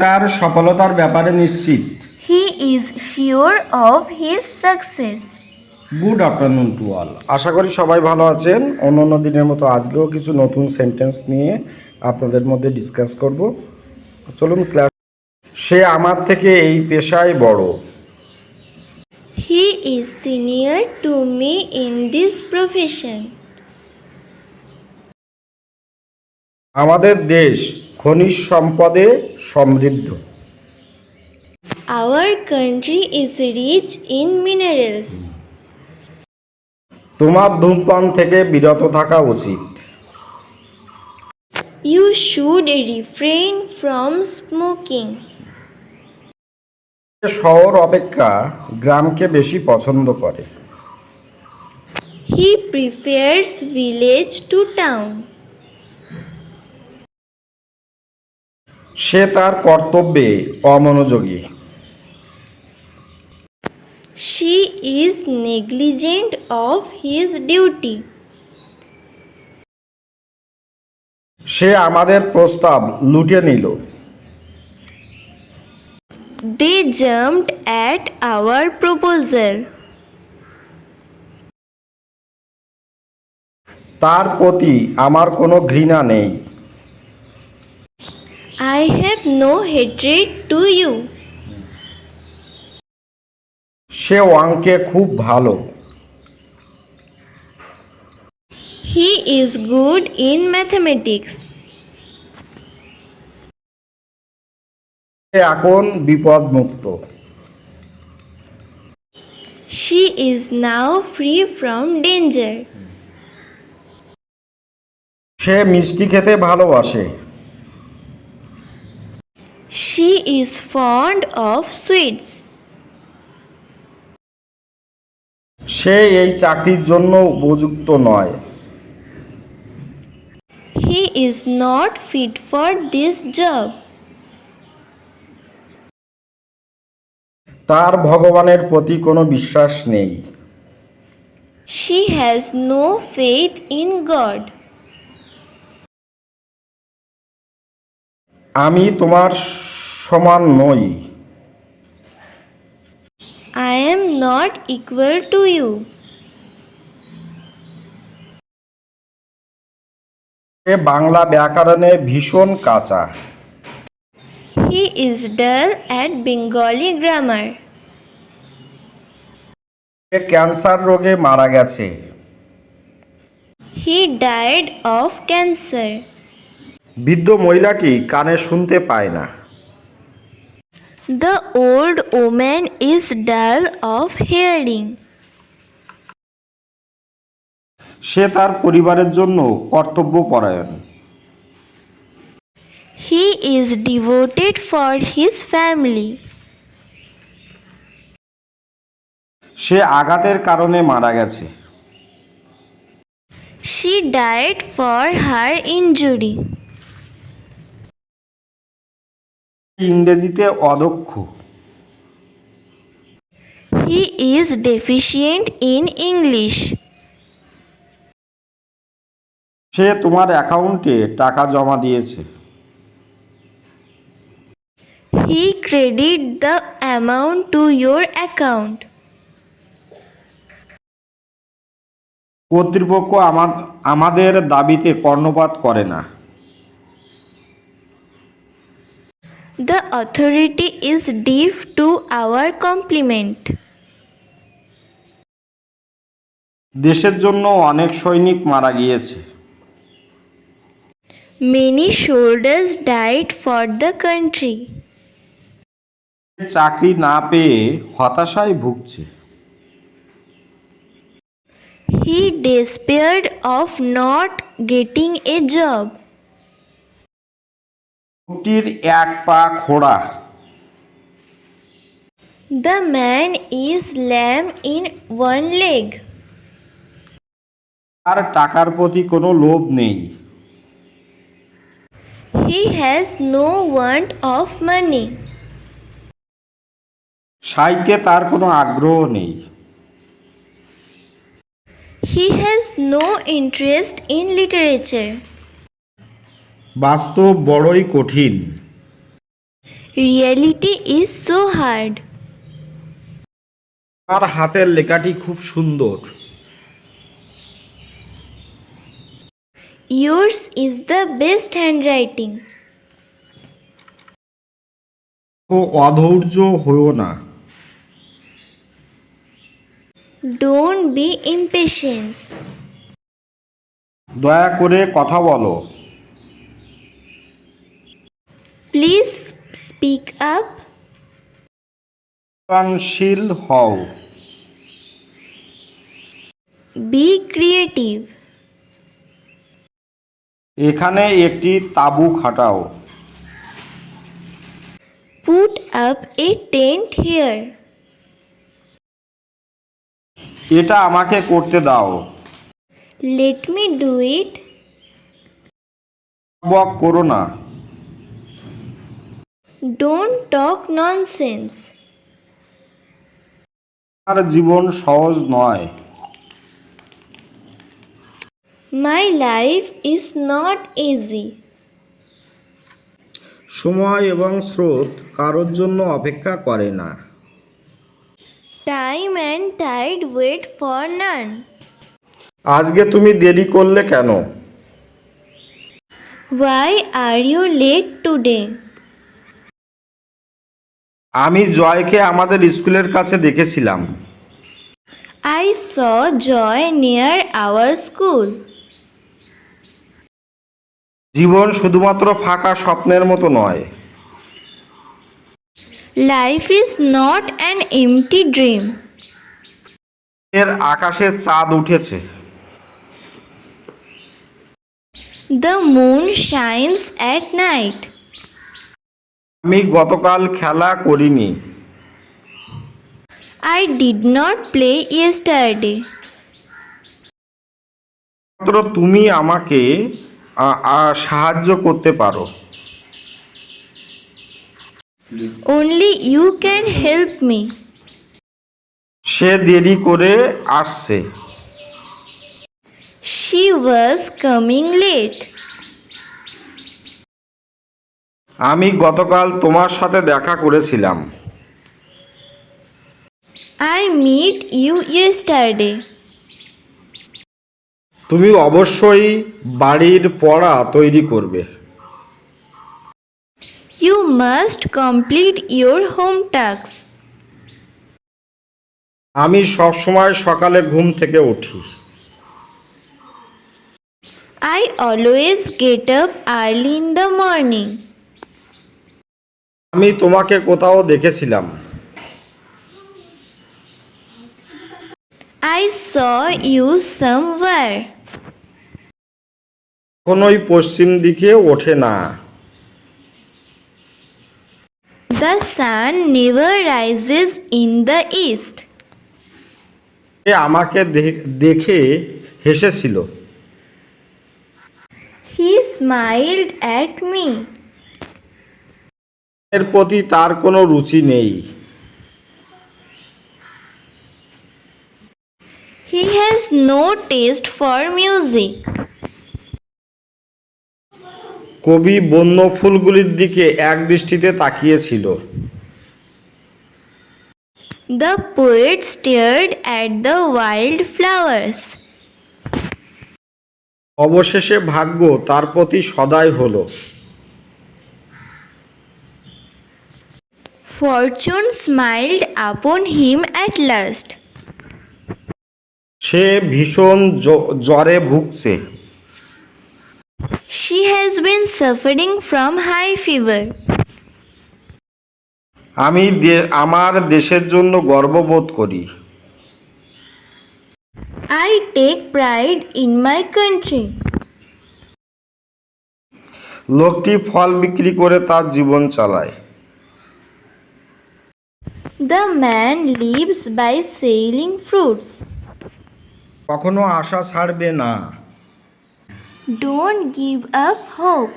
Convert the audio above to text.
তার সফলতার ব্যাপারে নিশ্চিত। He is sure of his success. Good afternoon to all. আশা করি সবাই ভালো আছেন। অন্য দিনের মতো আজকেও কিছু নতুন সেন্টেন্স নিয়ে আপনাদের মধ্যে ডিসকাস করব। চলুন ক্লাস। সে আমার থেকে এই পেশায় বড়। He is senior to me in this profession. আমাদের দেশ খনিজ সম্পদে সমৃদ্ধ। Our country is rich in minerals. তোমার ধূমপান থেকে বিরত থাকা উচিত। You should refrain from smoking. শহর অপেক্ষা গ্রামকে বেশি পছন্দ করে। He prefers village to town. সে তার কর্তব্যে অমনোযোগী। She is negligent of his duty. সে আমাদের প্রস্তাব লুটে নিল। They jumped at our proposal. তার প্রতি আমার কোনো ঘৃণা নেই। I have no hatred to you. সে অঙ্কে খুব ভালো। He is good in mathematics. সে এখন বিপদমুক্ত। She is now free from danger. সে মিষ্টি খেতে ভালোবাসে। She is fond of sweets. সে এই চাকরির জন্য উপযুক্ত নয়। He is not fit for this job. তার ভগবানের প্রতি কোনো বিশ্বাস নেই। She has no faith in God. আমি তোমার সমান নই। I am not equal to you. সে বাংলা ব্যাকরণে ভীষণ কাঁচা। He is dull at Bengali grammar. Say cancer রোগে মারা গেছে। He died of cancer. বৃদ্ধ মহিলাটি কানে শুনতে পায় না। The old woman is dull of hearing. সে তার পরিবারের জন্য কর্তব্যপরায়ণ। He is devoted for his family. সে আঘাতের কারণে মারা গেছে। She died for her injury. ইংরেজিতে অদক্ষ। He is deficient in English. সে তোমার অ্যাকাউন্টে টাকা জমা দিয়েছে। He credited the amount to your account. কর্তৃপক্ষ আমাদের দাবিতে কর্ণপাত করে না। The authority is deaf to our compliment. দেশের জন্য অনেক সৈনিক মারা গিয়েছে। Many soldiers died for the country. চাকরি না পেয়ে হতাশায় ভুগছে। He despaired of not getting a job. লোকটির এক পা খোড়া। The man is lame in one leg. তার টাকার প্রতি কোনো লোভ নেই। He has no want of money. সাহিত্যে তার কোনো আগ্রহ নেই। He has no interest in literature. বাস্তব বড়ই কঠিন। Reality is so hard. আর হাতের লেখাটি খুব সুন্দর। Yours is the best handwriting. ও অধৈর্য হইও না। Don't be impatient. দয়া করে কথা বলো। Please speak up. সৃজনশীল হও। Be creative. এখানে একটি তাঁবু খাটাও। Put up a tent here. এটা আমাকে করতে দাও। Let me do it. বক করো না। Don't talk nonsense. আর জীবন সহজ নয়। My life is not easy. সময় এবং স্রোত কারোর জন্য অপেক্ষা করে না। Time and tide wait for none. আজকে তুমি দেরি করলে কেন? Why are you late today? আমি জয়কে আমাদের স্কুলের কাছে দেখেছিলাম। I saw Joy near our school. জীবন শুধুমাত্র ফাঁকা স্বপ্নের মতো নয়। Life is not an empty dream. এর আকাশে চাঁদ উঠেছে। The moon shines at night. আমি গতকাল খেলা করিনি। I did not play yesterday. মাত্র তুমি আমাকে সাহায্য করতে পারো। Only you can help me. সে দেরি করে আসছে। She was coming late. আমি গতকাল তোমার সাথে দেখা করেছিলাম। I met you yesterday. তুমি অবশ্যই বাড়ির পড়া তৈরি করবে। You must complete your home tasks. আমি সবসময় সকালে ঘুম থেকে উঠি। I always get up early in the morning. আমি তোমাকে কোথাও দেখেছিলাম। I saw you somewhere. কখনোই পশ্চিম দিকে ওঠে না। The sun never rises in the east. সে আমাকে দেখে হেসেছিল। He smiled at me. এর প্রতি তার কোনো রুচি নেই। He has no taste for music. কবি বন্য ফুলগুলির দিকে এক দৃষ্টিতে তাকিয়েছিল। The poet stared at the wild flowers. অবশেষে ভাগ্য তার প্রতি সদয় হলো। Fortune smiled upon him at last. সে ভীষণ জ্বরে ভুগছে। She has been suffering from high fever. আমি আমার দেশের জন্য গর্ববোধ করি। I take pride in my country. লোকটি ফল বিক্রি করে তার জীবন চালায়। The man lives by selling fruits. কখনো আশা ছাড়বে না। Don't give up hope.